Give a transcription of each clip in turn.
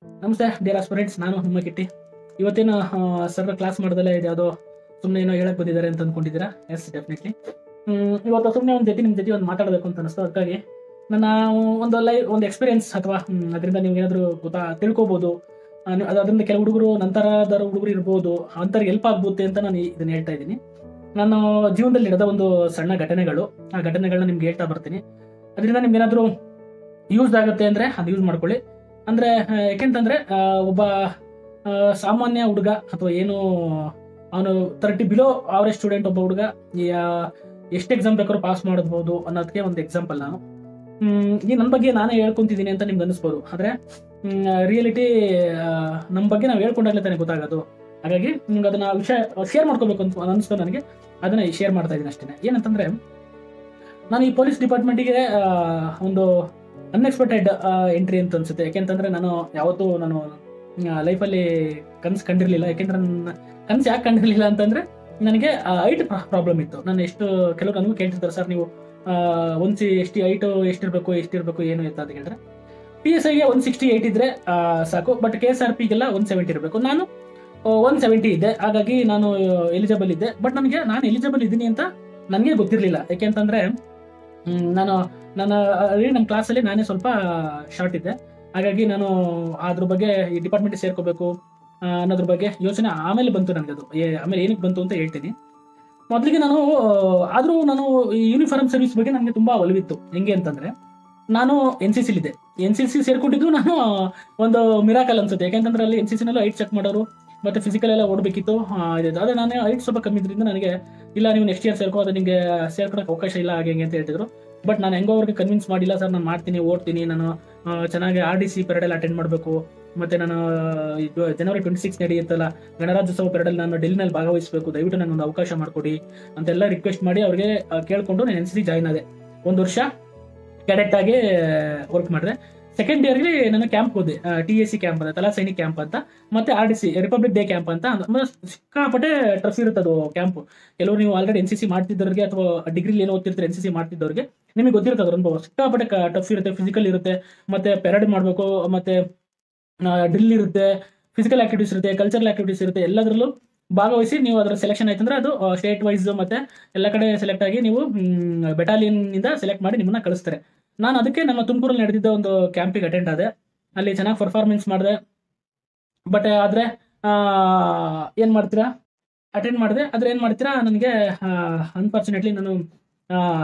ನಮಸ್ತೆ dear aspirants, ನಾನು ನಿಮ್ಮ ಕಿಟ್ಟಿ. ಇವತ್ತೇನು ಸರ್ ಕ್ಲಾಸ್ ಮಾಡ್ದಲ್ಲೇ ಯಾವುದೋ ಸುಮ್ಮನೆ ಏನೋ ಹೇಳಕ್ ಬಂದಿದ್ದಾರೆ ಅಂತ ಅಂದ್ಕೊಂಡಿದ್ದೀರಾ? S, definitely. ಇವತ್ತು ಸುಮ್ಮನೆ ನಿಮ್ಮ ಜೊತೆ ಒಂದು ಮಾತಾಡಬೇಕು ಅಂತ ಅನಿಸ್ತು. ಅದಕ್ಕಾಗಿ ನನ್ನ ಒಂದು ಎಕ್ಸ್ಪೀರಿಯನ್ಸ್ ಅಥವಾ ಅದರಿಂದ ನೀವು ಏನಾದರೂ ತಿಳ್ಕೊಬೋದು. ಅದರಿಂದ ಕೆಲವು ಹುಡುಗರು ನಂತರದ ಹುಡುಗರು ಇರ್ಬೋದು, ಅಂಥವ್ರಿಗೆ ಹೆಲ್ಪ್ ಆಗ್ಬೋದು ಅಂತ ನಾನು ಇದನ್ನು ಹೇಳ್ತಾ ಇದ್ದೀನಿ. ನಾನು ಜೀವನದಲ್ಲಿ ನಡೆದ ಒಂದು ಸಣ್ಣ ಘಟನೆಗಳು, ಆ ಘಟನೆಗಳನ್ನ ನಿಮ್ಗೆ ಹೇಳ್ತಾ ಬರ್ತೀನಿ. ಅದರಿಂದ ನಿಮ್ಗೆ ಏನಾದರೂ ಯೂಸ್ ಆಗುತ್ತೆ ಅಂದರೆ ಅದು ಯೂಸ್ ಮಾಡ್ಕೊಳ್ಳಿ. ಅಂದರೆ ಯಾಕೆಂತಂದರೆ ಒಬ್ಬ ಸಾಮಾನ್ಯ ಹುಡುಗ ಅಥವಾ ಏನು ಅವನು 30 ಬಿಲೋ ಅವರೇಜ್ ಸ್ಟೂಡೆಂಟ್ ಒಬ್ಬ ಹುಡುಗ ಎಷ್ಟು ಎಕ್ಸಾಮ್ ಬೇಕಾದ್ರೂ ಪಾಸ್ ಮಾಡಬಹುದು ಅನ್ನೋದಕ್ಕೆ ಒಂದು ಎಕ್ಸಾಂಪಲ್ ನಾನು. ಈ ನನ್ನ ಬಗ್ಗೆ ನಾನೇ ಹೇಳ್ಕೊಂತಿದ್ದೀನಿ ಅಂತ ನಿಮ್ಗೆ ಅನಿಸ್ಬೋದು, ಆದರೆ ರಿಯಾಲಿಟಿ ನಮ್ಮ ಬಗ್ಗೆ ನಾವು ಹೇಳ್ಕೊಂಡಾಗಲೇ ತಾನೇ ಗೊತ್ತಾಗೋದು. ಹಾಗಾಗಿ ನಿಮ್ಗೆ ಅದನ್ನ ವಿಷಯ ಶೇರ್ ಮಾಡ್ಕೋಬೇಕು ಅಂತ ಅನಿಸ್ತು ನನಗೆ, ಅದನ್ನ ಶೇರ್ ಮಾಡ್ತಾ ಇದ್ದೀನಿ ಅಷ್ಟೇ. ಏನಂತಂದ್ರೆ, ನಾನು ಈ ಪೊಲೀಸ್ ಡಿಪಾರ್ಟ್ಮೆಂಟಿಗೆ ಒಂದು ಅನ್ಎಕ್ಸ್ಪೆಕ್ಟೆಡ್ ಎಂಟ್ರಿ ಅಂತ ಅನ್ಸುತ್ತೆ. ಯಾಕೆಂತಂದ್ರೆ ನಾನು ಯಾವತ್ತೂ ಲೈಫಲ್ಲಿ ಕನಸು ಕಂಡಿರಲಿಲ್ಲ. ಯಾಕೆಂದ್ರೆ ನನ್ನ ಕನಸು ಯಾಕೆ ಕಂಡಿರಲಿಲ್ಲ ಅಂತಂದ್ರೆ, ನನಗೆ ಹೈಟ್ ಪ್ರಾಬ್ಲಮ್ ಇತ್ತು. ನಾನು ಕೆಲವರು ನನಗೂ ಕೇಳ್ತಿರ್ತಾರೆ, ಸರ್ ನೀವು ಎಷ್ಟು ಹೈಟು ಎಷ್ಟಿರ್ಬೇಕು ಏನು ಅಂತ ಹೇಳಿದ್ರೆ, PSIಗೆ 168 ಇದ್ರೆ ಸಾಕು, ಬಟ್ KSRPಗೆಲ್ಲ 170 ಇರಬೇಕು. ನಾನು 170 ಇದ್ದೆ, ಹಾಗಾಗಿ ನಾನು ಎಲಿಜಿಬಲ್ ಇದ್ದೆ. ಬಟ್ ನಾನು ಎಲಿಜಿಬಲ್ ಇದ್ದೀನಿ ಅಂತ ನನಗೆ ಗೊತ್ತಿರಲಿಲ್ಲ. ಯಾಕೆಂತಂದ್ರೆ ನಮ್ಮ ಕ್ಲಾಸಲ್ಲಿ ನಾನೇ ಸ್ವಲ್ಪ ಶಾರ್ಟ್ ಇದ್ದೆ. ಹಾಗಾಗಿ ನಾನು ಅದ್ರ ಬಗ್ಗೆ ಈ ಡಿಪಾರ್ಟ್ಮೆಂಟ್ ಸೇರ್ಕೋಬೇಕು ಅನ್ನೋದ್ರ ಬಗ್ಗೆ ಯೋಚನೆ ಆಮೇಲೆ ಬಂತು ನನಗೆ. ಅದು ಆಮೇಲೆ ಏನಕ್ಕೆ ಬಂತು ಅಂತ ಹೇಳ್ತೀನಿ. ಮೊದಲಿಗೆ ಆದರೂ ನಾನು ಈ ಯೂನಿಫಾರ್ಮ್ ಸರ್ವಿಸ್ ಬಗ್ಗೆ ನನಗೆ ತುಂಬಾ ಒಲವಿತ್ತು. ಹೆಂಗೆ ಅಂತಂದ್ರೆ, ನಾನು NCC ಇದ್ದೆ. NCC ಸೇರ್ಕೊಂಡಿದ್ದು ನಾನು ಒಂದು ಮಿರಾಕಲ್ ಅನ್ಸುತ್ತೆ. ಯಾಕೆಂತಂದ್ರೆ ಅಲ್ಲಿ NCC ನಲ್ಲೂ ಹೈಟ್ ಚೆಕ್ ಮಾಡೋರು, ಮತ್ತೆ ಫಿಸಿಕಲ್ ಎಲ್ಲ ಓಡಬೇಕಿತ್ತು. ಆದರೆ ನಾನು ಹೈಟ್ ಸ್ವಲ್ಪ ಕಮ್ಮಿ ಇದ್ರಿಂದ ನನಗೆ, ಇಲ್ಲ ನೀವು ನೆಕ್ಸ್ಟ್ ಇಯರ್ ಸೇರ್ಕೋ, ಅದು ನಿಮಗೆ ಸೇರ್ಕೊಳಕ್ಕೆ ಅವಕಾಶ ಇಲ್ಲ ಹಾಗೆ ಅಂತ ಹೇಳ್ತಿದ್ರು. ಬಟ್ ನಾನು ಹೆಂಗೋ ಅವ್ರಿಗೆ ಕನ್ವಿನ್ಸ್ ಮಾಡಿಲ್ಲ, ಸರ್ ನಾನು ಮಾಡ್ತೀನಿ, ಓಡ್ತೀನಿ, ನಾನು ಚೆನ್ನಾಗಿ RDC ಪೆರಡಲ್ಲಿ ಅಟೆಂಡ್ ಮಾಡಬೇಕು, ಮತ್ತೆ ನಾನು ಜನವರಿ 26 ನಡೆಯುತ್ತಲ್ಲ ಗಣರಾಜ್ಯೋತ್ಸವ ಪೆರಡಲ್ಲಿ ನಾನು ಡೆಲ್ಲಿನಲ್ಲಿ ಭಾಗವಹಿಸಬೇಕು, ದಯವಿಟ್ಟು ನನಗೊಂದು ಅವಕಾಶ ಮಾಡಿಕೊಡಿ ಅಂತೆಲ್ಲ ರಿಕ್ವೆಸ್ಟ್ ಮಾಡಿ ಅವ್ರಿಗೆ ಕೇಳ್ಕೊಂಡು ನಾನು NCC ಜಾಯ್ನ್ ಆದೆ. 1 ವರ್ಷ ಕ್ಯಾಡೆಟ್ ಆಗಿ ವರ್ಕ್ ಮಾಡಿದೆ. ಸೆಕೆಂಡ್ ಇಯರ್ಗೆ ನಾನು ಕ್ಯಾಂಪ್ ಹೋದೆ, TAC ಕ್ಯಾಂಪ್ ಅಂತ, ತಲಾ ಸೈನಿಕ್ ಕ್ಯಾಂಪ್ ಅಂತ, ಮತ್ತೆ RDC ರಿಪಬ್ಲಿಕ್ ಡೇ ಕ್ಯಾಂಪ್ ಅಂತ. ಸಿಕ್ಕಾಪಟ್ಟೆ ಟಫ್ ಇರುತ್ತೆ ಅದು ಕ್ಯಾಂಪ್. ಕೆಲವರು ನೀವು ಆಲ್ರೆಡಿ NCC ಮಾಡ್ತಿದ್ದವ್ರಿಗೆ ಅಥವಾ ಡಿಗ್ರಿಲಿ ಏನೋ ಓದ್ತಿರ್ತಾರೆ NCC ಮಾಡ್ತಿದ್ದವ್ರಿಗೆ ನಿಮಗೆ ಗೊತ್ತಿರುತ್ತೆ ಅದ್ರ ಅನುಭವ. ಸಿಕ್ಕಾಪಟ್ಟೆ ಟಫ್ ಇರುತ್ತೆ, ಫಿಸಿಕಲ್ ಇರುತ್ತೆ, ಮತ್ತೆ ಪೆರಡ್ ಮಾಡಬೇಕು, ಮತ್ತೆ ಡ್ರಿಲ್ ಇರುತ್ತೆ, ಫಿಸಿಕಲ್ ಆಕ್ಟಿವಿಟೀಸ್ ಇರುತ್ತೆ, ಕಲ್ಚರಲ್ ಆಕ್ಟಿವಿಟೀಸ್ ಇರುತ್ತೆ. ಎಲ್ಲದರಲ್ಲೂ ಭಾಗವಹಿಸಿ ನೀವು ಅದರ ಸೆಲೆಕ್ಷನ್ ಆಯ್ತಂದ್ರೆ ಅದು ಸ್ಟೇಟ್ ವೈಸ್ ಮತ್ತೆ ಎಲ್ಲ ಕಡೆ ಸೆಲೆಕ್ಟ್ ಆಗಿ ನೀವು ಬೆಟಾಲಿಯನ್ ಇಂದ ಸೆಲೆಕ್ಟ್ ಮಾಡಿ ನಿಮ್ಮನ್ನ ಕಳಿಸ್ತಾರೆ. ನಾನು ಅದಕ್ಕೆ ನಮ್ಮ ತುಮಕೂರಲ್ಲಿ ನಡೆದಿದ್ದ ಒಂದು ಕ್ಯಾಂಪಿಗೆ ಅಟೆಂಡ್ ಆದೆ. ಅಲ್ಲಿ ಚೆನ್ನಾಗಿ ಪರ್ಫಾರ್ಮೆನ್ಸ್ ಮಾಡಿದೆ. ಬಟ್ ಆದರೆ ಏನು ಮಾಡ್ತೀರಾ, ಅಟೆಂಡ್ ಮಾಡಿದೆ, ಆದರೆ ಏನು ಮಾಡ್ತೀರಾ, ನನಗೆ ಅನ್ಫಾರ್ಚುನೇಟ್ಲಿ ನಾನು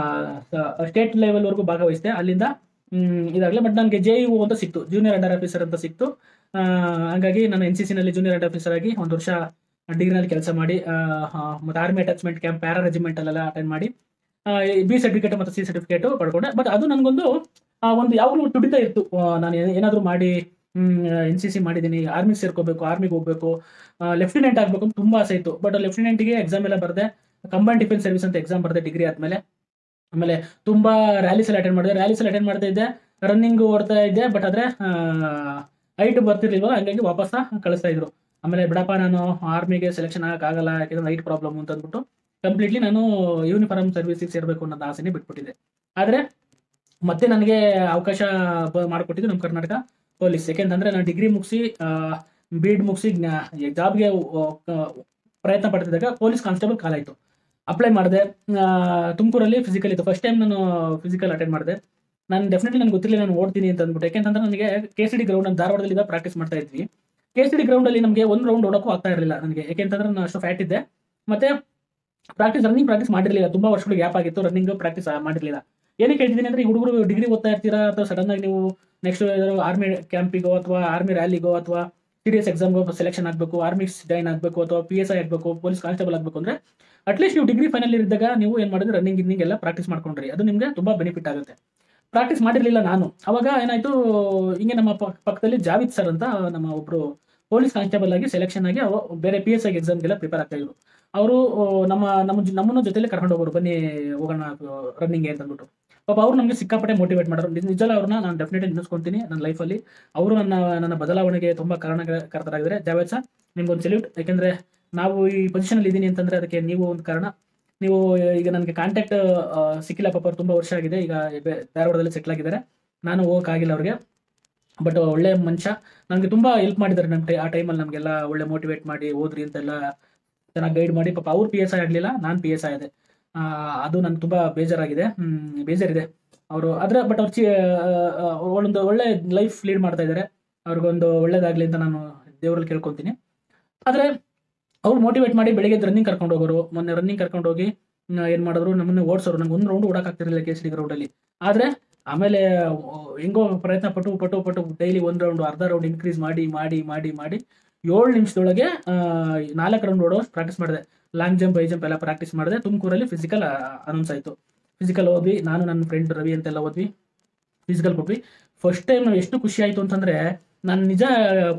ಸ್ಟೇಟ್ ಲೆವೆಲ್ವರೆಗೂ ಭಾಗವಹಿಸಿದೆ. ಅಲ್ಲಿಂದ ಇದಾಗಲಿ. ಬಟ್ ನನಗೆ JEO ಅಂತ ಸಿಕ್ತು, ಜೂನಿಯರ್ ಅಂಡರ್ ಆಫೀಸರ್ ಅಂತ ಸಿಕ್ತು. ಹಾಗಾಗಿ ನಾನು NCC ನಲ್ಲಿ ಜೂನಿಯರ್ ಅಂಡರ್ ಆಫೀಸರ್ ಆಗಿ 1 ವರ್ಷ ಡಿಗ್ರಿನಲ್ಲಿ ಕೆಲಸ ಮಾಡಿ, ಮತ್ತು ಆರ್ಮಿ ಅಟ್ಯಾಚ್ಮೆಂಟ್ ಕ್ಯಾಂಪ್, ಪ್ಯಾರಾ ರೆಜಿಮೆಂಟಲ್ಲೆಲ್ಲ ಅಟೆಂಡ್ ಮಾಡಿ B ಸರ್ಟಿಫಿಕೇಟ್ ಮತ್ತು C ಸರ್ಟಿಫಿಕೇಟ್ ಪಡ್ಕೊಂಡೆ. ಬಟ್ ಅದು ನನಗೊಂದು ಯಾವಾಗಲೂ ತುಡಿತಾ ಇತ್ತು, ನಾನು ಏನಾದರೂ ಮಾಡಿ NCC ಮಾಡಿದ್ದೀನಿ, ಆರ್ಮಿಗೆ ಸೇರ್ಕೋಬೇಕು, ಆರ್ಮಿಗೆ ಹೋಗ್ಬೇಕು, ಲೆಫ್ಟಿನೆಂಟ್ ಆಗಬೇಕು ಅಂತ ತುಂಬ ಆಸೆ ಇತ್ತು. ಬಟ್ ಲೆಫ್ಟಿನೆಂಟ್ಗೆ ಎಕ್ಸಾಮ್ ಎಲ್ಲ ಬರೆದೆ, ಕಂಬೈನ್ಡ್ ಡಿಫೆನ್ಸ್ ಸರ್ವಿಸ್ ಅಂತ ಎಕ್ಸಾಮ್ ಬರೆದೆ ಡಿಗ್ರಿ ಆದಮೇಲೆ. ಆಮೇಲೆ ತುಂಬ ರ್ಯಾಲೀಸ್ ಎಲ್ಲ ಅಟೆಂಡ್ ಮಾಡ್ತಾ ಇದ್ದೆ, ರನ್ನಿಂಗ್ ಓಡ್ತಾ ಇದ್ದೆ. ಬಟ್ ಆದರೆ ಹೈಟ್ ಬರ್ತಿರ್ಲಿಲ್ವಲ್ಲ, ಹಂಗಾಗಿ ವಾಪಸ್ ಕಳಿಸ್ತಾ ಇದ್ರು. ಆಮೇಲೆ ಬಿಡಪ್ಪ, ನಾನು ಆರ್ಮಿಗೆ ಸೆಲೆಕ್ಷನ್ ಆಗಲ್ಲ, ಯಾಕೆಂದ್ರೆ ಹೈಟ್ ಪ್ರಾಬ್ಲಮ್ ಅಂತ ಅಂದ್ಬಿಟ್ಟು ಕಂಪ್ಲೀಟ್ಲಿ ನಾನು ಯೂನಿಫಾರ್ಮ್ ಸರ್ವಿಸಿಗೆ ಸೇರಬೇಕು ಅನ್ನೋದು ಆಸೆನೇ ಬಿಟ್ಬಿಟ್ಟಿದೆ. ಆದರೆ ಮತ್ತೆ ನನಗೆ ಅವಕಾಶ ಮಾಡಿಕೊಟ್ಟಿದ್ದು ನಮ್ಮ ಕರ್ನಾಟಕ ಪೊಲೀಸ್. ಯಾಕೆಂತಂದ್ರೆ ನಾನು ಡಿಗ್ರಿ ಮುಗಿಸಿ B.Ed ಮುಗಿಸಿ ಜಾಬ್ಗೆ ಪ್ರಯತ್ನ ಪಡ್ತಿದ್ದಾಗ ಪೊಲೀಸ್ ಕಾನ್ಸ್ಟೇಬಲ್ ಕಾಲಾಯಿತು. ಅಪ್ಲೈ ಮಾಡಿದೆ. ತುಮಕೂರಲ್ಲಿ ಫಿಸಿಕಲ್ ಇತ್ತು, ಫಸ್ಟ್ ಟೈಮ್ ನಾನು ಫಿಸಿಕಲ್ ಅಟೆಂಡ್ ಮಾಡಿದೆ. ನಾನು ಡೆಫಿನೆಟ್ಲಿ ನನಗೆ ಗೊತ್ತಿಲ್ಲ ನಾನು ಓಡ್ತೀನಿ ಅಂತ ಅಂದ್ಬಿಟ್ಟು. ಯಾಕೆಂತಂದ್ರೆ ನನಗೆ KCD ಗ್ರೌಂಡ್ ಅಂತ ಧಾರವಾಡದಲ್ಲಿ ಪ್ರಾಕ್ಟೀಸ್ ಮಾಡ್ತಾ ಇದ್ವಿ. KCD ಗ್ರೌಂಡಲ್ಲಿ ನಮಗೆ 1 ರೌಂಡ್ ಓಡೋಕ್ಕೂ ಆಗ್ತಾ ಇರಲಿಲ್ಲ ನನಗೆ. ಯಾಕೆಂತಂದ್ರೆ ನಾನು ಅಷ್ಟು ಫ್ಯಾಟ್ ಇದ್ದೆ, ಮತ್ತೆ ರನ್ನಿಂಗ್ ಪ್ರಾಕ್ಟೀಸ್ ಮಾಡಿರಲಿಲ್ಲ. ತುಂಬಾ ವರ್ಷಗಳು ಗ್ಯಾಪ್ ಆಗಿತ್ತು, ರನ್ನಿಂಗ್ ಪ್ರಾಕ್ಟೀಸ್ ಮಾಡಿರಲಿಲ್ಲ. ಏನಕ್ಕೆ ಹೇಳ್ತಿದ್ದೀನಿ ಅಂದ್ರೆ, ಈ ಹುಡುಗರು ಡಿಗ್ರಿ ಓದ್ತಾ ಇರ್ತೀರಾ, ಅಥವಾ ಸಡನ್ ಆಗಿ ನೀವು ನೆಕ್ಸ್ಟ್ ಆರ್ಮಿ ಕ್ಯಾಂಪಿಗೋ ಅಥವಾ ಆರ್ಮಿ ರ್ಯಾಲಿಗೋ ಅಥವಾ CDS ಎಕ್ಸಾಮ್ಗೋ ಸೆಲೆಕ್ಷನ್ ಆಗಬೇಕು, ಆರ್ಮಿ ಜಾಯ್ನ್ ಆಗಬೇಕು, ಅಥವಾ PSI ಆಗಬೇಕು, ಪೊಲೀಸ್ ಕಾನ್ಸ್ಟೇಬಲ್ ಆಗಬೇಕು ಅಂದ್ರೆ ಅಟ್ಲೀಸ್ಟ್ ನೀವು ಡಿಗ್ರಿ ಫೈನಲ್ ಇದ್ದಾಗ ನೀವು ಏನು ಮಾಡಿದ್ರೆ ರನ್ನಿಂಗ್ ಎಲ್ಲ ಪ್ರಾಕ್ಟೀಸ್ ಮಾಡ್ಕೊಂಡ್ರಿ, ಅದು ನಿಮಗೆ ತುಂಬಾ ಬೆನಿಫಿಟ್ ಆಗುತ್ತೆ. ಪ್ರಾಕ್ಟೀಸ್ ಮಾಡಿರಲಿಲ್ಲ ನಾನು. ಅವಾಗ ಏನಾಯ್ತು, ಹಿಂಗೆ ನಮ್ಮ ಪಕ್ಕದಲ್ಲಿ ಜಾವಿದ್ ಸರ್ ಅಂತ ನಮ್ಮ ಒಬ್ರು ಪೊಲೀಸ್ ಕಾನ್ಸ್ಟೇಬಲ್ ಆಗಿ ಸೆಲೆಕ್ಷನ್ ಆಗಿ ಬೇರೆ PSI ಎಕ್ಸಾಮ್ಗೆಲ್ಲ ಪ್ರಿಪೇರ್ ಆಗ್ತಾ ಇದ್ರು. ಅವರು ನಮ್ಮನ್ನು ಜೊತೆಲಿ ಕರ್ಕೊಂಡು ಹೋಗೋರು, ಬನ್ನಿ ಹೋಗೋಣ ರನ್ನಿಂಗ್ ಅಂತ ಅಂದ್ಬಿಟ್ಟು. ಪಾಪ ಅವ್ರು ನಮಗೆ ಸಿಕ್ಕಾಪಟ್ಟೆ ಮೋಟಿವೇಟ್ ಮಾಡೋರು. ನಿಜಲ್ಲ ಅವ್ರನ್ನ ನಾನು ಡೆಫಿನೆಟ್ಲಿ ನೆನೆಸ್ಕೊಂತೀನಿ ನನ್ನ ಲೈಫಲ್ಲಿ. ಅವರು ನನ್ನ ಬದಲಾವಣೆಗೆ ತುಂಬಾ ಕಾರಣಕರ್ತರಾಗಿದ್ದಾರೆ. ಜಾವೇದ್ ಸರ್, ನಿಮ್ಗೊಂದು ಸೆಲ್ಯೂಟ್. ಯಾಕೆಂದ್ರೆ ನಾವು ಈ ಪೊಸಿಷನಲ್ಲಿ ಇದ್ದೀನಿ ಅಂತಂದ್ರೆ ಅದಕ್ಕೆ ನೀವು ಒಂದು ಕಾರಣ. ನೀವು ಈಗ ನನಗೆ ಕಾಂಟ್ಯಾಕ್ಟ್ ಸಿಕ್ಕಿಲ್ಲ ಪಾಪ, ಅವ್ರು ತುಂಬಾ ವರ್ಷ ಆಗಿದೆ, ಈಗ ಧಾರವಾಡದಲ್ಲಿ ಸೆಟ್ಲ್ ಆಗಿದ್ದಾರೆ. ನಾನು ಹೋಗೋಕ್ಕಾಗಿಲ್ಲ ಅವ್ರಿಗೆ. ಬಟ್ ಒಳ್ಳೆ ಮನುಷ್ಯ, ನನಗೆ ತುಂಬ ಹೆಲ್ಪ್ ಮಾಡಿದ್ದಾರೆ ಆ ಟೈಮಲ್ಲಿ. ನಮಗೆಲ್ಲ ಒಳ್ಳೆ ಮೋಟಿವೇಟ್ ಮಾಡಿ ಓದ್ರಿ ಅಂತೆಲ್ಲ ಚೆನ್ನಾಗಿ ಗೈಡ್ ಮಾಡಿ. ಪಾಪ ಅವ್ರು PSI ಆಗಲಿಲ್ಲ, ನಾನು PSI ಆದೆ. ಅದು ನನಗೆ ತುಂಬ ಬೇಜಾರಾಗಿದೆ, ಬೇಜಾರಿದೆ. ಅವರು ಆದರೆ ಬಟ್ ಒಂದು ಒಳ್ಳೆ ಲೈಫ್ ಲೀಡ್ ಮಾಡ್ತಾ ಇದ್ದಾರೆ. ಅವ್ರಿಗೊಂದು ಒಳ್ಳೇದಾಗಲಿ ಅಂತ ನಾನು ದೇವರಲ್ಲಿ ಕೇಳ್ಕೊತೀನಿ. ಆದರೆ ಅವ್ರು ಮೋಟಿವೇಟ್ ಮಾಡಿ ಬೆಳಿಗ್ಗೆ ರನ್ನಿಂಗ್ ಕರ್ಕೊಂಡು ಹೋಗೋರು. ಮೊನ್ನೆ ರನ್ನಿಂಗ್ ಕರ್ಕೊಂಡು ಹೋಗಿ ಏನು ಮಾಡಿದ್ರು, ನಮ್ಮನ್ನು ಓಡಿಸೋರು. ನಂಗೆ ಒಂದು ರೌಂಡ್ ಓಡೋಕ್ಕಾಗ್ತಿರಲಿಲ್ಲ KCD ಗ್ರೌಂಡಲ್ಲಿ. ಆದರೆ ಆಮೇಲೆ ಹೆಂಗೋ ಪ್ರಯತ್ನ ಪಟ್ಟು ಡೈಲಿ ಒಂದು ರೌಂಡು, ಅರ್ಧ ರೌಂಡ್ ಇನ್ಕ್ರೀಸ್ ಮಾಡಿ 7 ನಿಮಿಷದೊಳಗೆ 4 ರೌಂಡ್ ಓಡೋ ಪ್ರಾಕ್ಟೀಸ್ ಮಾಡಿದೆ. ಲಾಂಗ್ ಜಂಪ್, ಹೈ ಜಂಪ್ ಎಲ್ಲ ಪ್ರಾಕ್ಟೀಸ್ ಮಾಡಿದೆ. ತುಮಕೂರಲ್ಲಿ ಫಿಸಿಕಲ್ ಅನೌನ್ಸ್ ಆಯಿತು. ಫಿಸಿಕಲ್ ಹೋದ್ವಿ, ನಾನು ನನ್ನ ಫ್ರೆಂಡ್ ರವಿ ಅಂತೆಲ್ಲ ಹೋದ್ವಿ, ಫಿಸಿಕಲ್ ಕೊಟ್ವಿ. ಫಸ್ಟ್ ಟೈಮ್ ನಾವು ಎಷ್ಟು ಖುಷಿ ಆಯಿತು ಅಂತಂದರೆ, ನಾನು ನಿಜ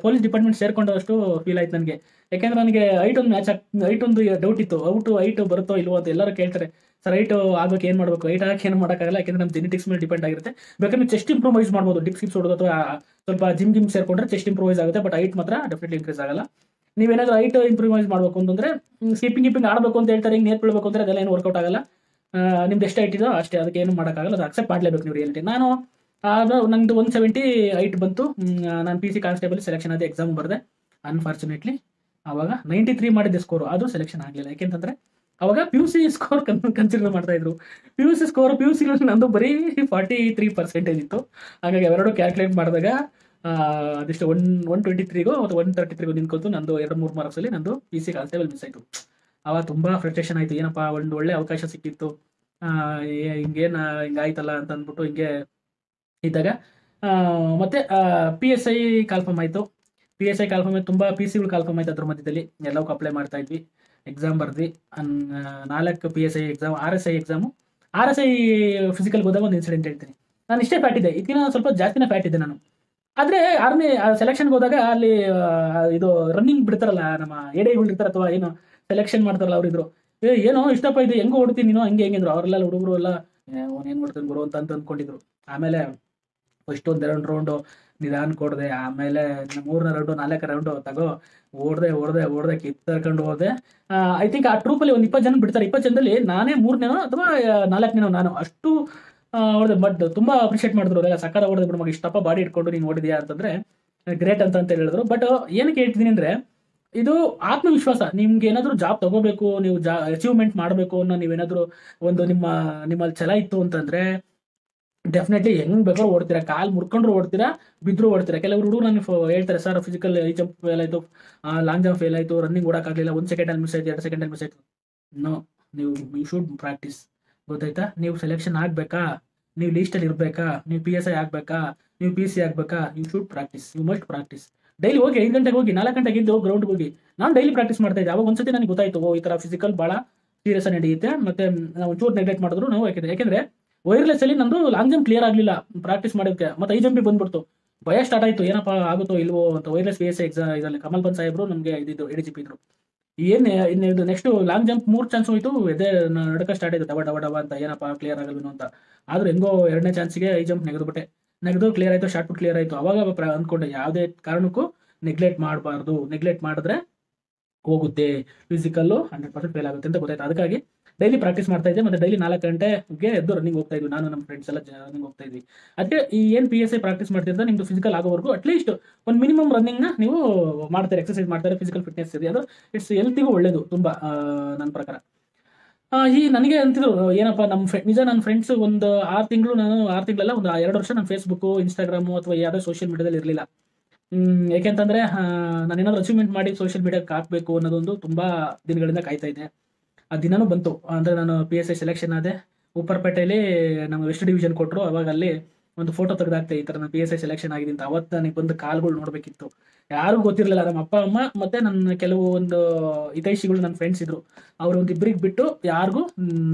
ಪೊಲೀಸ್ ಡಿಪಾರ್ಟ್ಮೆಂಟ್ ಸೇರ್ಕೊಂಡಷ್ಟು ಫೀಲ್ ಆಯ್ತು ನನಗೆ. ಯಾಕೆಂದ್ರೆ ನನಗೆ ಹೈಟ್ ಒಂದು ಡೌಟ್ ಇತ್ತು. ಹೈಟ್ ಬರುತ್ತೋ ಇಲ್ವೋ ಅಂತ ಎಲ್ಲರೂ ಕೇಳ್ತಾರೆ. ಸರ್ ಹೈಟ್ ಆಗಬೇಕು, ಏನು ಮಾಡಬೇಕು? ಹೈಟ್ ಆಗಕ್ಕೆ ಏನು ಮಾಡೋಕ್ಕಾಗಲ್ಲ, ಯಾಕೆಂದ್ರೆ ನಮ್ಮ ಜೆನೆಟಿಕ್ಸ್ ಮೇಲೆ ಡಿಪೆಂಡ್ ಆಗಿರುತ್ತೆ. ಬೇಕಾದ್ರೆ ಚೆಸ್ಟ್ ಇಂಪ್ರೂವೈಸ್ ಮಾಡ್ಬೋದು, ಡಿಪ್ಸ್ ಹೊಡೋದು ಅಥವಾ ಸ್ವಲ್ಪ ಜಿಮ್ ಸೇರ್ಕೊಂಡ್ರೆ ಚೆಸ್ಟ್ ಇಂಪ್ರೂವೈಸ್ ಆಗುತ್ತೆ. ಬಟ್ ಹೈಟ್ ಮಾತ್ರ ಡೆಫಿನೆಟ್ಲಿ ಇನ್ಕ್ರೀಸ್ ಆಗಲ್ಲ. ನೀವೇನಾದ್ರೂ ಹೈಟ್ ಇಂಪ್ರೂವೈಸ್ ಮಾಡಬೇಕು ಅಂತಂದ್ರೆ ಸ್ಕಿಪ್ಪಿಂಗ್ ಆಡಬೇಕು ಅಂತ ಹೇಳ್ತಾರೆ, ಹಿಂಗೆ ನೇರ್ಕೊಳ್ಬೇಕು ಅಂದರೆ ಅದೆಲ್ಲ ಏನು ವರ್ಕೌಟ್ ಆಗಲ್ಲ. ನಿಮ್ದು ಎಷ್ಟು ಹೈಟ್ ಇದೋ ಅಷ್ಟೇ, ಅದಕ್ಕೆ ಏನು ಮಾಡೋಕ್ಕಾಗಲ್ಲ. ಅದು ಅಕ್ಸೆಪ್ಟ್ ಮಾಡಲೇಬೇಕು ನೀವು ರಿಯಾಲಿಟಿ. ನಾನು ನಂದು 170 ಹೈಟ್ ಬಂತು. ನಾನು PC ಕಾನ್ಸ್ಟೇಬಲ್ ಸೆಲೆಕ್ಷನ್ ಆದ, ಎಕ್ಸಾಮ್ ಬರೆದೆ. ಅನ್ಫಾರ್ಚುನೇಟ್ಲಿ ಆವಾಗ 93 ಮಾಡಿದ್ದೆ ಸ್ಕೋರು, ಅದು ಸೆಲೆಕ್ಷನ್ ಆಗಲಿಲ್ಲ. ಯಾಕೆಂತಂದರೆ ಅವಾಗ PUC ಸ್ಕೋರ್ ಕನ್ಸಿಡರ್ ಮಾಡ್ತಾ ಇದ್ರು. PUC ನಂದು ಬರೀ 43% ಇತ್ತು. ಹಾಗಾಗಿ ಅವೆರಡು ಕ್ಯಾಲ್ಕುಲೇಟ್ ಮಾಡಿದಾಗ ಅದಿಷ್ಟು 123ಗೋ ಅಥವಾ 133ಗೋ ನಿಂತ್ಕೊತು. ನಂದು 2-3 ಮಾರ್ಕ್ಸಲ್ಲಿ ನಂದು PC ಕಾನ್ಸ್ಟೇಬಲ್ ಮಿಸ್ ಆಯಿತು. ಅವಾಗ ತುಂಬ ಫ್ರಸ್ಟ್ರೇಷನ್ ಆಯಿತು. ಏನಪ್ಪ, ಒಂದು ಒಳ್ಳೆ ಅವಕಾಶ ಸಿಕ್ಕಿತ್ತು, ಹಿಂಗಾಯ್ತಲ್ಲ ಅಂತ ಅಂದ್ಬಿಟ್ಟು ಹಿಂಗೆ ಇದ್ದಾಗ ಮತ್ತೆ PSI ಕಾಲ್ಫಾರ್ಮ್ ಆಯಿತು. PSI ಕಾಲ್ಫಾರ್ಮ್ ಆಯ್ತು, ತುಂಬ PCಗಳು ಕಾಲ್ಫಾರ್ಮ್ ಆಯ್ತು. ಅದ್ರ ಮಧ್ಯದಲ್ಲಿ ಎಲ್ಲವಕ್ಕೂ ಅಪ್ಲೈ ಮಾಡ್ತಾ ಇದ್ವಿ, ಎಕ್ಸಾಮ್ ಬರ್ದ್ವಿ. 4 PSI exam, RSI exam. RSI ಫಿಸಿಕಲ್ಗೆ ಹೋದಾಗ ಒಂದು ಇನ್ಸಿಡೆಂಟ್ ಹೇಳ್ತೀನಿ. ನಾನು ಇಷ್ಟೇ ಫ್ಯಾಟ್ ಇದೆ, ಇದಕ್ಕಿಂತ ಸ್ವಲ್ಪ ಜಾಸ್ತಿನೇ ಫ್ಯಾಟ್ ಇದೆ ನಾನು. ಆದರೆ ಆರ್ಮಿ ಸೆಲೆಕ್ಷನ್ಗೆ ಹೋದಾಗ ಅಲ್ಲಿ ಇದು ರನ್ನಿಂಗ್ ಬಿಡ್ತಾರಲ್ಲ, ನಮ್ಮ ಎಡೆಗಳು ಇರ್ತಾರೆ ಅಥವಾ ಏನು ಸೆಲೆಕ್ಷನ್ ಮಾಡ್ತಾರಲ್ಲ, ಅವರಿದ್ರು ಏನೋ ಇಷ್ಟಪ್ಪ ಇದು ಹೆಂಗೋ ಹೊಡ್ತೀನಿ ನೀನು, ಹಂಗೆ ಹೆಂಗಿದ್ರು ಅವರೆಲ್ಲ ಹುಡುಗರು ಎಲ್ಲ ಅವ್ನು ಏನು ಮಾಡ್ತಾನೆ ಗುರು ಅಂತ ಅಂದ್ಕೊಂಡಿದ್ರು. ಆಮೇಲೆ ಫಸ್ಟ್ 1-2 ರೌಂಡು ನಿಧಾನ ಕೊಡದೆ, ಆಮೇಲೆ 3ನೇ ರೌಂಡು 4ನೇ ರೌಂಡು ತಗೋ ಓಡ್ದೆ ಕಿತ್ತರ್ಕೊಂಡು ಹೋದೆ. ಐ ಥಿಂಕ್ ಆ ಟ್ರೂಪಲ್ಲಿ ಒಂದು 20 ಜನ ಬಿಡ್ತಾರೆ. 20 ಜನದಲ್ಲಿ ನಾನೇ 3ನೇನೋ ಅಥವಾ 4ನೇನೋ ನಾನು ಅಷ್ಟು ಹೊಡೆದೆ. ಬಟ್ ತುಂಬ ಅಪ್ರಿಷಿಯೇಟ್ ಮಾಡಿದ್ರು ಅವರೆಲ್ಲ. ಸಕ್ಕರ ಹೊಡೆದು ಬಿಡು ಮಗ, ಇಷ್ಟಪ್ಪ ಬಾಡಿ ಇಟ್ಕೊಂಡು ನೀನು ಓಡಿದ್ಯಾ ಅಂತಂದರೆ ಗ್ರೇಟ್ ಅಂತ ಹೇಳಿದ್ರು. ಬಟ್ ಏನಕ್ಕೆ ಹೇಳ್ತಿದ್ದೀನಿ ಅಂದರೆ, ಇದು ಆತ್ಮವಿಶ್ವಾಸ. ನಿಮ್ಗೆ ಏನಾದರೂ ಜಾಬ್ ತಗೋಬೇಕು, ನೀವು ಅಚೀವ್ಮೆಂಟ್ ಮಾಡಬೇಕು ಅನ್ನೋ ನೀವೇನಾದರೂ ಒಂದು ನಿಮ್ಮಲ್ಲಿ ಛಲ ಇತ್ತು ಅಂತಂದರೆ ಡೆಫಿನೆಟ್ಲಿ ಹೆಂಗೆ ಬೇಕಾದ್ರೂ ಓಡ್ತೀರಾ. ಕಾಲು ಮುರ್ಕೊಂಡ್ರು ಓಡ್ತೀರಾ, ಬಿದ್ದರೂ ಓಡ್ತೀರಾ. ಕೆಲವರು ಹುಡುಗರು ನನಗೆ ಹೇಳ್ತಾರೆ, sir physical high jump fail ಆಯಿತು, ಲಾಂಗ್ ಜಂಪ್ ಫೇಲ್ ಆಯಿತು, ರನ್ನಿಂಗ್ ಓಡೋಕ್ಕಾಗಲಿಲ್ಲ, 1 ಸೆಕೆಂಡಲ್ಲಿ ಮಿಸ್ ಆಯಿತು, 2 ಸೆಕೆಂಡಲ್ಲಿ ಮಿಸ್ ಆಯಿತು. No, you should practise. ಗೊತ್ತಾಯ್ತಾ? ನೀವು ಸೆಲೆಕ್ಷನ್ ಆಗಬೇಕಾ, ನೀವು ಲೀಸ್ಟಲ್ಲಿ ಇರಬೇಕಾ, ನೀವು PSI ಆಗಬೇಕಾ, ನೀವು PC ಆಗಬೇಕಾ, you should practice, you must practice. Daily ಹೋಗಿ 5 ಗಂಟೆಗೆ ಹೋಗಿ 4 ಗಂಟೆಗೆ ಇದ್ದು ಗ್ರೌಂಡ್ಗೆ ಹೋಗಿ. ನಾನು ಡೈಲಿ ಪ್ರಾಕ್ಟೀಸ್ ಮಾಡ್ತಾ ಇದ್ದೆ. ಅವಾಗ ಒಂದ್ಸತಿ ನನಗೆ ಗೊತ್ತಾಯಿತು, ಈ ಥರ ಫಿಸಿಕಲ್ ಭಾಳ ಸೀರಿಯಸ್ ನಡೆಯುತ್ತೆ. ಮತ್ತು ನಾವು ಒಂಚೂರು ನೆಗ್ಲೆಕ್ಟ್ ಮಾಡಿದ್ರು ನಾವು. ಯಾಕೆಂದರೆ ವೈರ್ಲೆಸ್ಸಲ್ಲಿ ನಂದು ಲಾಂಗ್ ಜಂಪ್ ಕ್ಲಿಯರ್ ಆಗಲಿಲ್ಲ ಪ್ರಾಕ್ಟೀಸ್ ಮಾಡೋಕ್ಕೆ. ಮತ್ತು ಹೈ ಜಂಪಿಗೆ ಬಂದ್ಬಿಡ್ತು. ಭಯ ಸ್ಟಾರ್ಟ್ ಆಯಿತು, ಏನಪ್ಪ ಆಗುತ್ತೋ ಇಲ್ವೋ ಅಂತ. ವೈರ್ಲೆಸ್ PSI ಎಕ್ಸಾಮ್ ಇದರಲ್ಲಿ ಕಮಲ್ ಬನ್ ಸಾಹೇಬರು ನಮಗೆ ಇದ್ದಿದ್ದು ADGP ಇದ್ರು. ಇದು ನೆಕ್ಸ್ಟು ಲಾಂಗ್ ಜಂಪ್ 3 ಚಾನ್ಸ್ ಹೋಯಿತು. ಎದೆ ನಡಕ ಸ್ಟಾರ್ಟ್ ಆಯಿತು, ಡವ ಅಂತ, ಏನಪ್ಪ ಕ್ಲಿಯರ್ ಆಗಲ್ವೇನೋ ಅಂತ. ಆದರೂ ಹೆಂಗೋ 2ನೇ ಚಾನ್ಸಿಗೆ ಹೈ ಜಂಪ್ ನೆಗೆದು ಕ್ಲಿಯರ್ ಆಯಿತು, ಶಾರ್ಟ್ ಪುಟ್ ಕ್ಲಿಯರ್ ಆಯಿತು. ಅವಾಗ ಅಂದ್ಕೊಂಡೆ, ಯಾವುದೇ ಕಾರಣಕ್ಕೂ ನೆಗ್ಲೆಕ್ಟ್ ಮಾಡಬಾರ್ದು. ನೆಗ್ಲೆಕ್ಟ್ ಮಾಡಿದ್ರೆ ಹೋಗುತ್ತೆ, ಫಿಸಿಕಲ್ಲು 100% ಫೇಲ್ ಆಗುತ್ತೆ ಅಂತ ಗೊತ್ತಾಯ್ತು. ಅದಕ್ಕಾಗಿ ಡೈಲಿ ಪ್ರಾಕ್ಟೀಸ್ ಮಾಡ್ತಾ ಇದ್ದೆ. ಮತ್ತು ಡೈಲಿ 4 ಗಂಟೆಗೆ ಎದ್ದು ರನ್ನಿಂಗ್ ಹೋಗ್ತಾ ಇದ್ವಿ. ನಾನು ನಮ್ಮ ಫ್ರೆಂಡ್ಸ್ ಎಲ್ಲ ರನ್ನಿಂಗ್ ಹೋಗ್ತಾ ಇದ್ವಿ. ಅದಕ್ಕೆ ಈ ಏನು PSI ಪ್ರಾಕ್ಟೀಸ್ ಮಾಡ್ತಿದ್ದ ನಿಮ್ಮದು ಫಿಸಿಕಲ್ ಆಗೋವರೆಗೂ ಅಟ್ಲೀಸ್ಟ್ ಒಂದು ಮಿನಿಮಮ್ ರನ್ನಿಂಗ್ನ ನೀವು ಮಾಡ್ತಾರೆ, ಎಕ್ಸರ್ಸೈಸ್ ಮಾಡ್ತಾರೆ, ಫಿಸಿಕಲ್ ಫಿಟ್ನೆಸ್ ಇದೆ. ಅದು ಇಟ್ಸ್ ಹೆಲ್ತಿಗೂ ಒಳ್ಳೇದು ತುಂಬ, ನನ್ನ ಪ್ರಕಾರ. ನನಗೆ ಅಂತಿದ್ರು, ಏನಪ್ಪ ನಿಜ ನನ್ನ ಫ್ರೆಂಡ್ಸ್ ಒಂದು 6 ತಿಂಗಳಲ್ಲ, ಒಂದು 2 ವರ್ಷ ನಾನು ಫೇಸ್ಬುಕ್ಕು, ಇನ್ಸ್ಟಾಗ್ರಾಮು ಅಥವಾ ಯಾವುದೇ ಸೋಷಿಯಲ್ ಮೀಡಿಯಾದಲ್ಲಿ ಇರಲಿಲ್ಲ. ಯಾಕೆಂತಂದರೆ ನಾನು ಏನಾದರೂ ಅಚೀವ್ಮೆಂಟ್ ಮಾಡಿ ಸೋಷಿಯಲ್ ಮೀಡಿಯಾಕ್ಕೆ ಹಾಕಬೇಕು ಅನ್ನೋದೊಂದು ತುಂಬ ದಿನಗಳಿಂದ ಕಾಯ್ತಾ ಇದೆ. ಆ ದಿನವೂ ಬಂತು. ಅಂದರೆ ನಾನು PSI ಸೆಲೆಕ್ಷನ್ ಆದೆ. ಉಪ್ಪರಪೇಟೆಯಲ್ಲಿ ನಮ್ಮ ವೆಸ್ಟ್ ಡಿವಿಷನ್ ಕೊಟ್ಟರು. ಅವಾಗ ಅಲ್ಲಿ ಒಂದು ಫೋಟೋ ತೆಗೆದಾಕ್ತೆ, ಈ ಥರ ನಾನು PSI ಸೆಲೆಕ್ಷನ್ ಆಗಿದೆ ಅಂತ. ಅವತ್ತು ನನಗೆ ಬಂದು ಕಾಲ್ಗಳು ನೋಡಬೇಕಿತ್ತು. ಯಾರಿಗೂ ಗೊತ್ತಿರಲಿಲ್ಲ, ನಮ್ಮ ಅಪ್ಪ ಅಮ್ಮ ಮತ್ತು ನನ್ನ ಕೆಲವೊಂದು ಹಿತೈಷಿಗಳು, ನನ್ನ ಫ್ರೆಂಡ್ಸ್ ಇದ್ದರು. ಅವರು ಒಂದು ಇಬ್ಬರಿಗೆ ಬಿಟ್ಟು ಯಾರಿಗೂ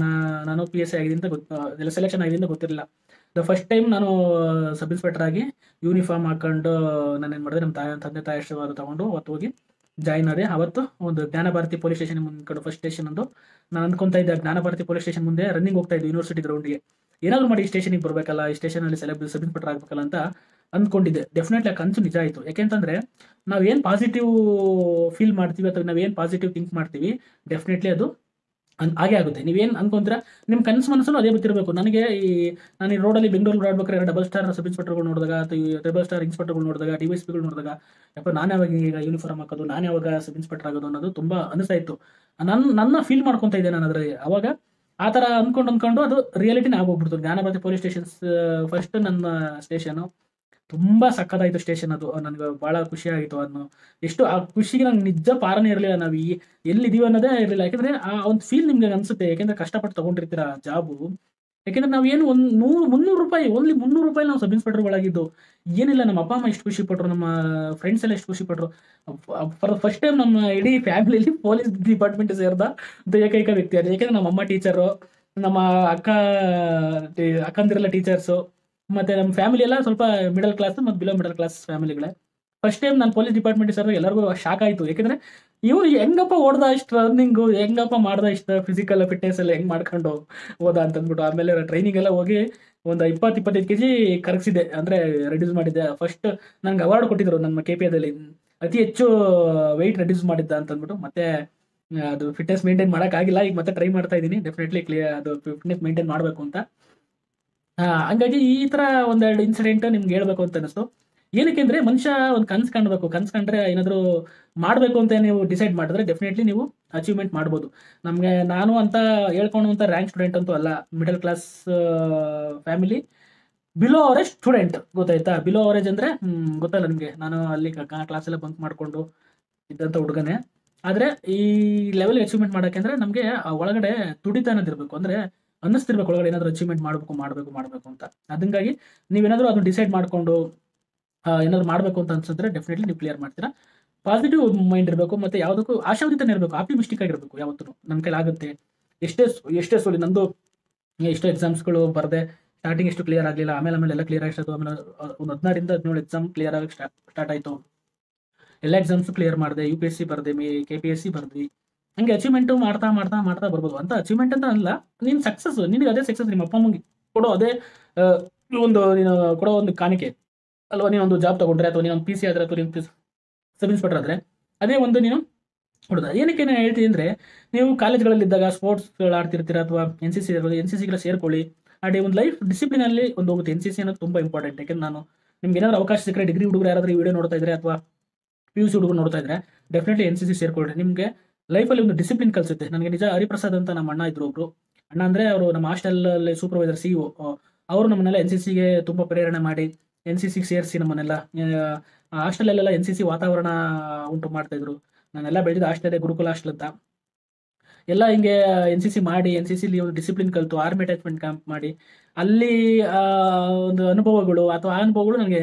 ನಾನು PSI ಆಗಿದೆ ಅಂತ ಸೆಲೆಕ್ಷನ್ ಆಗಿದೆ ಅಂತ ಗೊತ್ತಿರಲಿಲ್ಲ. ಫಸ್ಟ್ ಟೈಮ್ ನಾನು ಸಬ್ ಇನ್ಸ್ಪೆಕ್ಟರ್ ಆಗಿ ಯೂನಿಫಾರ್ಮ್ ಹಾಕೊಂಡು ನಾನೇನು ಮಾಡಿದೆ, ನಮ್ಮ ತಂದೆ ತಾಯಿ ಆಶೀರ್ವಾದ ತೊಗೊಂಡು ಅವತ್ತು ಹೋಗಿ ಜಾಯ್ನ್ ಆದೆ. ಅವತ್ತು ಒಂದು ಜ್ಞಾನಭಾರತಿ ಪೊಲೀಸ್ ಸ್ಟೇಷನ್ ಮುಂದ್ಕೊಂಡು, ಫಸ್ಟ್ ಸ್ಟೇಷನ್ ಒಂದು ನಾನು ಅಂದ್ಕೊತಾ ಇದ್ದೆ, ಜ್ಞಾನಭಾರತಿ ಪೊಲೀಸ್ ಸ್ಟೇಷನ್ ಮುಂದೆ ರನ್ನಿಂಗ್ ಹೋಗ್ತಾ ಇದ್ದೆ ಯೂನಿವರ್ಸಿಟಿ ಗ್ರೌಂಡಿಗೆ. ಏನಾದರೂ ಮಾಡಿ ಈ ಸ್ಟೇಷನಿಗೆ ಬರಬೇಕಲ್ಲ, ಈ ಸ್ಟೇಷನಲ್ಲಿ ಸಬ್ ಇನ್ಸ್ಪೆಕ್ಟರ್ ಆಗಬೇಕಲ್ಲ ಅಂತ ಅಂದ್ಕೊಂಡಿದ್ದೆ. ಡೆಫಿನೆಟ್ಲಿ ಆ ಕನಸು ನಿಜ ಆಯಿತು. ಯಾಕೆಂತಂದರೆ ನಾವೇನು ಪಾಸಿಟಿವ್ ಫೀಲ್ ಮಾಡ್ತೀವಿ ಅಥವಾ ನಾವೇನು ಪಾಸಿಟಿವ್ ಥಿಂಕ್ ಮಾಡ್ತೀವಿ, ಡೆಫಿನೆಟ್ಲಿ ಅದು ಹಾಗೆ ಆಗುತ್ತೆ. ನೀವೇನು ಅನ್ಕೊಂತೀರಾ ನಿಮ್ಮ ಕನಸು ಮನಸ್ಸಲ್ಲೂ ಅದೇ ಗೊತ್ತಿರಬೇಕು. ನಾನು ಈ ರೋಡಲ್ಲಿ ಬೆಂಗಳೂರಲ್ಲಿ ಓಡಾಡ್ಬೇಕಾದ್ರೆ ಡಬಲ್ ಸ್ಟಾರ್ ಸಬ್ ಇನ್ಸ್ಪೆಕ್ಟರ್ಗಳು ನೋಡಿದಾಗ ಅಥವಾ ಈ ಟ್ರಿಬಲ್ ಸ್ಟಾರ್ ಇನ್ಸ್ಪೆಕ್ಟರ್ಗಳು ನೋಡಿದಾಗ ಡಿವೈಎಸ್ಪಿಗಳು ನೋಡಿದಾಗ ಯಪ್ಪ ನಾನು ಯಾವಾಗ ಈಗ ಯೂನಿಫಾರ್ಮ್ ಹಾಕೋದು, ನಾನು ಯಾವಾಗ ಸಬ್ ಇನ್ಸ್ಪೆಕ್ಟರ್ ಆಗೋದು ಅನ್ನೋದು ತುಂಬ ಅನಿಸ್ತಾ ಇತ್ತು. ನನ್ನ ಫೀಲ್ ಮಾಡ್ಕೊತಾ ಇದ್ದೆ ನಾನು ಅದರಲ್ಲಿ. ಅವಾಗ ಆ ಥರ ಅಂದ್ಕೊಂಡು ಅದು ರಿಯಾಲಿಟಿನೇ ಆಗೋಗ್ಬಿಡ್ತು. ಜ್ಞಾನಭಾರತಿ ಪೊಲೀಸ್ ಸ್ಟೇಷನ್ಸ್ ಫಸ್ಟ್ ನನ್ನ ಸ್ಟೇಷನು ತುಂಬ ಸಕ್ಕತ್ತಾಯಿತು ಸ್ಟೇಷನ್. ಅದು ನನಗೆ ಭಾಳ ಖುಷಿ ಆಯಿತು. ಅದನ್ನು ಎಷ್ಟು ಆ ಖುಷಿಗೆ ನಂಗೆ ನಿಜ ಪಾರನೇ ಇರಲಿಲ್ಲ. ನಾವು ಎಲ್ಲಿದ್ದೀವಿ ಅನ್ನೋದೇ ಇರಲಿಲ್ಲ. ಯಾಕೆಂದರೆ ಆ ಒಂದು ಫೀಲ್ ನಿಮ್ಗೆ ಅನಿಸುತ್ತೆ. ಯಾಕೆಂದರೆ ಕಷ್ಟಪಟ್ಟು ತೊಗೊಂಡಿರ್ತೀರ ಜಾಬು. ಯಾಕೆಂದರೆ ನಾವು ಏನು ಒಂದು 100-300 ಓನ್ಲಿ 300 ನಾವು ಸಬ್ ಇನ್ಸ್ಪೆಕ್ಟರ್ಗಳಾಗಿದ್ದು. ಏನಿಲ್ಲ, ನಮ್ಮ ಅಪ್ಪ ಅಮ್ಮ ಎಷ್ಟು ಖುಷಿ ಪಟ್ಟರು, ನಮ್ಮ ಫ್ರೆಂಡ್ಸ್ ಎಲ್ಲ ಎಷ್ಟು ಖುಷಿ ಪಟ್ಟರು. ಫಾರ್ ದ ಫಸ್ಟ್ ಟೈಮ್ ನಮ್ಮ ಇಡೀ ಫ್ಯಾಮಿಲಿಯಲ್ಲಿ ಪೊಲೀಸ್ ಡಿಪಾರ್ಟ್ಮೆಂಟ್ ಸೇರಿದ ಏಕೈಕ ವ್ಯಕ್ತಿ ಅದು. ಯಾಕೆಂದರೆ ನಮ್ಮ ಅಮ್ಮ ಟೀಚರು, ನಮ್ಮ ಅಕ್ಕಂದಿರೆಲ್ಲ ಟೀಚರ್ಸು, ಮತ್ತೆ ನಮ್ಮ ಫ್ಯಾಮಿಲಿ ಎಲ್ಲ ಸ್ವಲ್ಪ ಮಿಡಲ್ ಕ್ಲಾಸ್ ಮತ್ತು ಬಿಲೋ ಮಿಡಲ್ ಕ್ಲಾಸ್ ಫ್ಯಾಮಿಲಿಗಳೇ. ಫಸ್ಟ್ ಟೈಮ್ ನಾನು ಪೊಲೀಸ್ ಡಿಪಾರ್ಟ್ಮೆಂಟ್ ಸೇರಿದಾಗ ಎಲ್ಲರಿಗೂ ಶಾಕ್ ಆಯಿತು. ಯಾಕೆಂದರೆ ಇವ್ರು ಹೆಂಗಪ್ಪ ಓಡ್ದ ಇಷ್ಟು ರನ್ನಿಂಗು, ಹೆಂಗಪ್ಪ ಮಾಡ್ದ ಇಷ್ಟು ಫಿಸಿಕಲ್ ಫಿಟ್ನೆಸ್ ಎಲ್ಲ ಹೆಂಗೆ ಮಾಡ್ಕೊಂಡು ಹೋದ ಅಂತಂದ್ಬಿಟ್ಟು. ಆಮೇಲೆ ಟ್ರೈನಿಂಗ್ ಎಲ್ಲ ಹೋಗಿ ಒಂದು 20-25 kg ಕರಗಿಸಿದೆ, ಅಂದರೆ ರೆಡ್ಯೂಸ್ ಮಾಡಿದ್ದೆ. ಫಸ್ಟ್ ನನಗೆ ಅವಾರ್ಡ್ ಕೊಟ್ಟಿದ್ರು ನಮ್ಮ KPAದಲ್ಲಿ ಅತಿ ಹೆಚ್ಚು ವೆಯ್ಟ್ ರೆಡ್ಯೂಸ್ ಮಾಡಿದ್ದ ಅಂತಂದ್ಬಿಟ್ಟು. ಮತ್ತೆ ಅದು ಫಿಟ್ನೆಸ್ ಮೇಂಟೈನ್ ಮಾಡೋಕ್ಕಾಗಿಲ್ಲ. ಈಗ ಮತ್ತೆ ಟ್ರೈ ಮಾಡ್ತಾ ಇದ್ದೀನಿ, ಡೆಫಿನೆಟ್ಲಿ ಅದು ಫಿಟ್ನೆಸ್ ಮೇಂಟೈನ್ ಮಾಡಬೇಕು ಅಂತ. ಹಂಗಾಗಿ ಈ ಥರ ಒಂದೆರಡು ಇನ್ಸಿಡೆಂಟ್ ನಿಮ್ಗೆ ಹೇಳ್ಬೇಕು ಅಂತ ಅನಿಸ್ತು. ಏನಕ್ಕೆ ಅಂದರೆ ಮನುಷ್ಯ ಒಂದು ಕನಸು ಕಾಣಬೇಕು. ಕನಸು ಕಂಡ್ರೆ ಏನಾದರೂ ಮಾಡಬೇಕು ಅಂತ ನೀವು ಡಿಸೈಡ್ ಮಾಡಿದ್ರೆ ಡೆಫಿನೆಟ್ಲಿ ನೀವು ಅಚೀವ್ಮೆಂಟ್ ಮಾಡ್ಬೋದು. ನಾನು ಅಂತ ಹೇಳ್ಕೊಳ್ಳುವಂಥ ರ್ಯಾಂಕ್ ಸ್ಟೂಡೆಂಟ್ ಅಂತೂ ಅಲ್ಲ. Middle class family, below average student, ಗೊತ್ತಾಯ್ತಾ? ಬಿಲೋ ಅವರೇಜ್ ಅಂದರೆ ಗೊತ್ತಲ್ಲ ನಿಮಗೆ. ನಾನು ಅಲ್ಲಿ ಕ್ಲಾಸೆಲ್ಲ ಬಂಕ್ ಮಾಡಿಕೊಂಡು ಇದ್ದಂಥ ಹುಡುಗನೇ. ಆದರೆ ಈ ಲೆವೆಲ್ ಅಚೀವ್ಮೆಂಟ್ ಮಾಡೋಕ್ಕೆ ಅಂದರೆ ನಮಗೆ ಒಳಗಡೆ ತುಡಿತ ಅನ್ನೋದಿರಬೇಕು. ಅಂದರೆ ಅನ್ನಿಸ್ತಿರ್ಬೇಕು ಒಳಗಡೆ ಏನಾದರೂ ಅಚೀವ್ಮೆಂಟ್ ಮಾಡಬೇಕು ಅಂತ. ಅದಂಗಾಗಿ ನೀವೇನಾದರೂ ಅದನ್ನು ಡಿಸೈಡ್ ಮಾಡಿಕೊಂಡು ಏನಾದ್ರು ಮಾಡಬೇಕು ಅಂತ ಅನ್ಸಿದ್ರೆ ಡೆಫಿನೆಟ್ಲಿ ನೀವು ಕ್ಲಿಯರ್ ಮಾಡ್ತೀರಾ. ಪಾಸಿಟಿವ್ ಮೈಂಡ್ ಇರಬೇಕು, ಮತ್ತು ಯಾವುದಕ್ಕೂ ಆಶಾವಾದಿತನೇ ಇರಬೇಕು, ಆಪ್ಟಿಮಿಸ್ಟಿಕ್ ಆಗಿರಬೇಕು ಯಾವತ್ತೂ. ನನ್ನ ಕೈಲಾಗುತ್ತೆ. ಎಷ್ಟೇ ಸೋಲಿ ನಂದು ಎಷ್ಟೋ ಎಕ್ಸಾಮ್ಸ್ಗಳು ಬರದೆ ಸ್ಟಾರ್ಟಿಂಗ್ ಎಷ್ಟು ಕ್ಲಿಯರ್ ಆಗಲಿಲ್ಲ, ಆಮೇಲೆ ಎಲ್ಲ ಕ್ಲಿಯರ್ ಆಗಿತ್ತು. ಆಮೇಲೆ ಒಂದು 16-17 ಎಕ್ಸಾಮ್ ಕ್ಲಿಯರ್ ಆಗಿ ಸ್ಟಾರ್ಟ್ ಆಯಿತು. ಎಲ್ಲ ಎಕ್ಸಾಮ್ಸು ಕ್ಲಿಯರ್ ಮಾಡಿದೆ. UPSC ಬರೆದೆ, KPSC ಬರೆದ್ವಿ. ಹಂಗೆ ಅಚೀವ್ಮೆಂಟು ಮಾಡ್ತಾ ಬರ್ಬೋದು. ಅಂತ ಅಚೀವ್ಮೆಂಟ್ ಅಂತ ಅಲ್ಲ, ನೀನು ಸಕ್ಸಸ್, ನಿನಗೆ ಅದೇ ಸಕ್ಸಸ್. ನಿಮ್ಮ ಅಪ್ಪ ಅಮ್ಮಗೆ ಕೊಡೋ ಅದೇ ನೀನು ಕೊಡೋ ಒಂದು ಕಾಣಿಕೆ ಅಲ್ವಾ? ನೀನೊಂದು ಜಾಬ್ ತೊಗೊಂಡ್ರೆ, ಅಥವಾ ನೀನೊಂದು PC ಆದರೆ, ಅಥವಾ ನೀನು ಸಬ್ ಇನ್ಸ್ಪೆಕ್ಟರ್ ಆದರೆ, ಅದೇ ಒಂದು ನೀನು ಕೊಡೋದು. ಏನಕ್ಕೆ ನಾನು ಹೇಳ್ತೀನಿ ಅಂದರೆ, ನೀವು ಕಾಲೇಜ್ಗಳಲ್ಲಿದ್ದಾಗ ಸ್ಪೋರ್ಟ್ಸ್ಗಳು ಆಡ್ತಿರ್ತೀರ, ಅಥವಾ NCCಗೆಲ್ಲ ಸೇರ್ಕೊಳ್ಳಿ. ಒಂದು ಲೈಫ್ ಡಿಸಿಪ್ಲಿನಲ್ಲಿ ಒಂದು ಹೋಗುತ್ತೆ. NCC ಅನ್ನೋದು ತುಂಬ ಇಂಪಾರ್ಟೆಂಟ್. ಯಾಕೆಂದ್ರೆ ನಿಮ್ಗೆ ಏನಾದರೂ ಅವಕಾಶ ಸಿಕ್ಕರೆ, ಡಿಗ್ರಿ ಹುಡುಗರು ಯಾರಾದರೂ ಈ ವಿಡಿಯೋ ನೋಡ್ತಾ ಇದ್ರೆ, ಅಥವಾ PUC ಹುಡುಗರು ನೋಡ್ತಾ ಇದ್ರೆ, ಡೆಫಿನೆಟ್ಲಿ NCC ಸೇರ್ಕೊಳ್ಳಿ. ನಿಮಗೆ ಲೈಫಲ್ಲಿ ಒಂದು ಡಿಸಿಪ್ಲಿನ್ ಕಲಿಸುತ್ತೆ. ನನಗೆ ನಿಜ ಹರಿಪ್ರಸಾದ್ ಅಂತ ನಮ್ಮ ಅಣ್ಣ ಇದ್ರು ಒಬ್ರು. ಅಣ್ಣ ಅಂದರೆ ಅವರು ನಮ್ಮ ಹಾಸ್ಟೆಲಲ್ಲಿ ಸೂಪರ್ವೈಸರ್, CEO. ಅವರು ನಮ್ಮನ್ನೆಲ್ಲ NCCಗೆ ತುಂಬ ಪ್ರೇರಣೆ ಮಾಡಿ NCCಗೆ ಸೇರಿಸಿ ನಮ್ಮನ್ನೆಲ್ಲ ಹಾಸ್ಟೆಲಲ್ಲೆಲ್ಲ NCC ವಾತಾವರಣ ಉಂಟು ಮಾಡ್ತಾಯಿದ್ರು. ನಾನೆಲ್ಲ ಬೆಳೆದಿದ್ದು ಹಾಸ್ಟೆಲ್, ಗುರುಕುಲ ಹಾಸ್ಟೆಲ್ ಅಂತ. ಎಲ್ಲ ಹಿಂಗೆ NCC ಮಾಡಿ, NCCಲಿ ಒಂದು ಡಿಸಿಪ್ಲಿನ್ ಕಲಿತು, ಆರ್ಮಿ ಅಟ್ಯಾಚ್ಮೆಂಟ್ ಕ್ಯಾಂಪ್ ಮಾಡಿ, ಅಲ್ಲಿ ಒಂದು ಅನುಭವಗಳು ನನಗೆ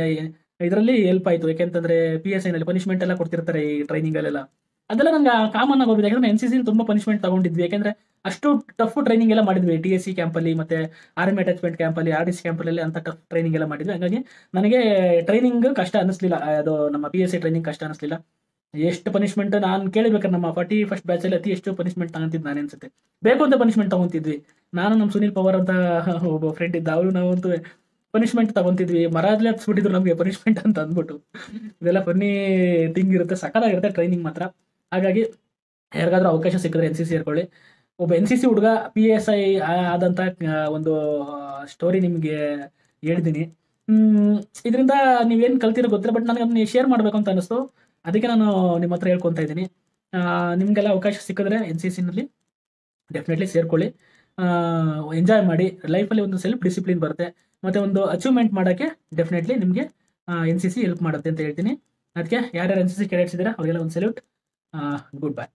ಇದರಲ್ಲಿ ಹೆಲ್ಪ್ ಆಯಿತು. ಯಾಕೆಂತಂದರೆ PSIನಲ್ಲಿ ಪನಿಷ್ಮೆಂಟ್ ಎಲ್ಲ ಕೊಡ್ತಿರ್ತಾರೆ ಈ ಟ್ರೈನಿಂಗಲ್ಲೆಲ್ಲ. ಅದೆಲ್ಲ ನಂಗೆ ಕಾಮನ್ ಆಗಿ ಹೋಗಿದೆ. ಯಾಕಂದರೆ NCCಲಿ ತುಂಬ ಪನಿಷ್ಮೆಂಟ್ ತಗೊಂಡಿದ್ವಿ. ಯಾಕೆಂದರೆ ಅಷ್ಟು ಟಫ್ ಟ್ರೈನಿಂಗ್ ಎಲ್ಲ ಮಾಡಿದ್ವಿ. TSC ಕ್ಯಾಂಪಲ್ಲಿ, ಮತ್ತು ಆರ್ಮಿ ಅಟ್ಯಾಚ್ಮೆಂಟ್ ಕ್ಯಾಂಪಲ್ಲಿ, RDC ಕ್ಯಾಂಪಲ್ಲಿ ಅಂತ ಟಫ್ ಟ್ರೈನಿಂಗ್ ಎಲ್ಲ ಮಾಡಿದ್ವಿ. ಹಾಗಾಗಿ ನನಗೆ ಟ್ರೈನಿಂಗ್ ಕಷ್ಟ ಅನ್ನಿಸ್ಲಿಲ್ಲ. ಅದು ನಮ್ಮ PSI ಟ್ರೈನಿಂಗ್ ಕಷ್ಟ ಅನ್ನಿಸ್ಲಿಲ್ಲ. ಎಷ್ಟು ಪನಿಷ್ಮೆಂಟ್ ನಾನು ಕೇಳಿಬೇಕಾದ್ರೆ ನಮ್ಮ 41st ಬ್ಯಾಚಲ್ಲಿ ಅತಿ ಎಷ್ಟು ಪನಿಷ್ಮೆಂಟ್ ತಗೊಂತಿದ್ದು ನಾನೇ ಅನ್ಸುತ್ತೆ. ಬೇಕು ಅಂತ ಪನಿಷ್ಮೆಂಟ್ ತಗೊಂತಿದ್ವಿ. ನಾನು ನಮ್ಮ ಸುನಿಲ್ ಪವರ್ ಅಂತ ಒಬ್ಬ ಫ್ರೆಂಡ್ ಇದ್ದ, ನಾವಂತೂ ಪನಿಷ್ಮೆಂಟ್ ತಗೊಂತಿದ್ವಿ. ಮರದಲ್ಲೇ ಹತ್ಸ್ಬಿಟ್ಟಿದ್ರು ನಮಗೆ ಪನಿಷ್ಮೆಂಟ್ ಅಂತ ಅಂದ್ಬಿಟ್ಟು. ಇದೆಲ್ಲ ಫನ್ನಿ ಥಿಂಗ್ ಇರುತ್ತೆ, ಸಕ್ಕತ್ತಾಗಿರುತ್ತೆ ಟ್ರೈನಿಂಗ್ ಮಾತ್ರ. ಹಾಗಾಗಿ ಯಾರಿಗಾದ್ರೂ ಅವಕಾಶ ಸಿಕ್ಕಿದ್ರೆ NCC ಸೇರ್ಕೊಳ್ಳಿ. ಒಬ್ಬ NCC ಹುಡುಗ PSI ಆದಂಥ ಒಂದು ಸ್ಟೋರಿ ನಿಮಗೆ ಹೇಳಿದ್ದೀನಿ. ಇದರಿಂದ ನೀವೇನು ಕಲ್ತಿರೋ ಗೊತ್ತಿಲ್ಲ, ಬಟ್ ನನಗೆ ಅದನ್ನ ಶೇರ್ ಮಾಡಬೇಕು ಅಂತ ಅನ್ನಿಸ್ತು. ಅದಕ್ಕೆ ನಾನು ನಿಮ್ಮ ಹತ್ರ ಹೇಳ್ಕೊತಾ ಇದ್ದೀನಿ. ನಿಮಗೆಲ್ಲ ಅವಕಾಶ ಸಿಕ್ಕಿದ್ರೆ NCCನಲ್ಲಿ ಡೆಫಿನೆಟ್ಲಿ ಸೇರ್ಕೊಳ್ಳಿ. ಎಂಜಾಯ್ ಮಾಡಿ. ಲೈಫಲ್ಲಿ ಒಂದು ಸೆಲ್ಫ್ ಡಿಸಿಪ್ಲಿನ್ ಬರುತ್ತೆ, ಮತ್ತು ಒಂದು ಅಚೀವ್ಮೆಂಟ್ ಮಾಡೋಕ್ಕೆ ಡೆಫಿನೆಟ್ಲಿ ನಿಮಗೆ NCC ಹೆಲ್ಪ್ ಮಾಡುತ್ತೆ ಅಂತ ಹೇಳ್ತೀನಿ. ಅದಕ್ಕೆ ಯಾರ್ಯಾರು NCC ಕೆಡೆಟ್ಸ್ ಇದ್ದೀರಾ ಅವರಿಗೆಲ್ಲ ಒಂದು ಸೆಲ್ಯೂಟ್. Good bye.